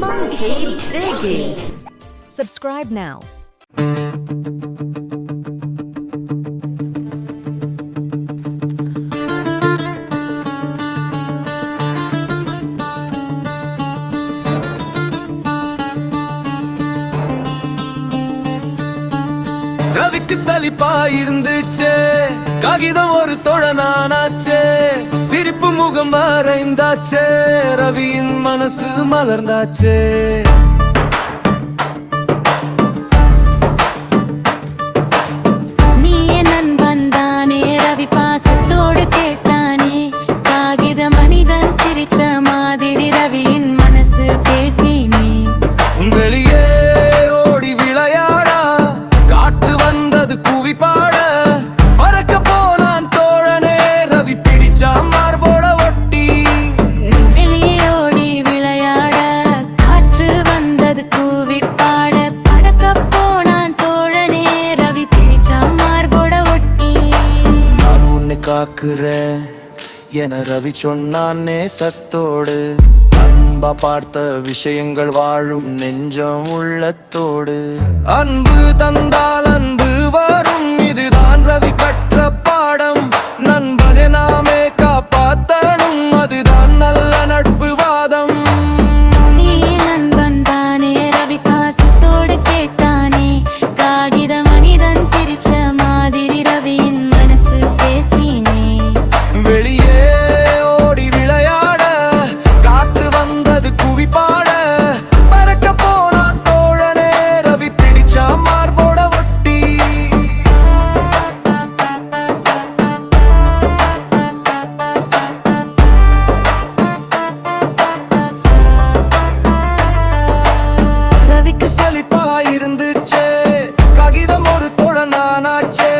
Monkey Biggie. Subscribe now. ரவிக்கு சலிப்பா இருந்துச்சே, காகிதம் ஒரு தொழனானாச்சே, சிரிப்பு முகம் மறைந்தாச்சே, ரவியின் மனசு மலர்ந்தாச்சே. நீ என் நண்பன் தானே, ரவி பாசத்தோடு கேட்டானே, காகித மனிதன் சிரிச்ச மாதிரி ரவியின் மனசு பேசினே. வெளியே ஓடி விளையாடா, காற்று வந்தது கூவி பாட, பறக்க போனான் தோழனே, ரவி பிடிச்சா மார்போட ஒட்டி. வெளியே ஓடி விளையாட, காற்று வந்தது கூவி பாட, பறக்க போனான் தோழனே, ரவி பிடிச்சா மார்போட ஒட்டி. நான் உன்னை காக்குறேன் என ரவி சொன்னான் நேசத்தோடு, அன்பா பார்த்த விஷயங்கள் வாழும் நெஞ்சம் உள்ளத்தோடு. அன்பு தந்தால் அன்பு வரும், இதுதான் ரவி கற்ற பாடம். நண்பனை நாமே காப்பாத்தணும், அதுதான் நல்ல நட்பு வாதம். நீ நண்பன் தானே, ரவி பாசத்தோடு கேட்டானே, காகித மனிதன் சிரிச்ச மாதிரி ரவியின் மனசு பேசினே. வெளியே ஓடி விளையாட, காற்று வந்தது குவி பாட, பறக்க போனான் தோழனே, ரவி பிடிச்சா மார்போட ஒட்டி. ரவிக்கு சலிப்பா இருந்துச்சே, காகிதம் ஒரு தொழனானாச்சே,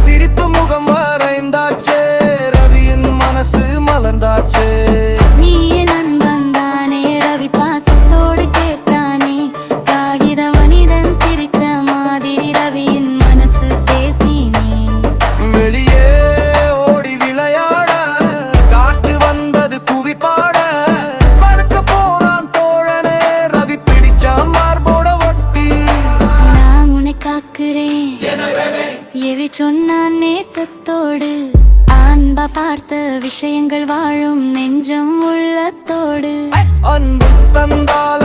சிரிப்பு முகம் வரைந்தாச்சே, ரவியின் மனசு மலர்ந்தாச்சே. நீ நண்பன் தானே, ரவி பாசத்தோடு கேட்டானே, காகித மனிதன் சிரிச்ச மாதிரி ரவியின் மனசு பேசினே. வெளியே ஓடி விளையாட, காற்று வந்தது குவி பாட, பறக்க போனான் தோழனே, ரவி பிடிச்சா மார்போட ஒட்டி. நான் உன்னை காக்குறேன் எவி சொன்னான் நேசத்தோடு, அன்பா பார்த்த விஷயங்கள் வாழும் நெஞ்சம் உள்ளத்தோடு. அன்பு தந்தால்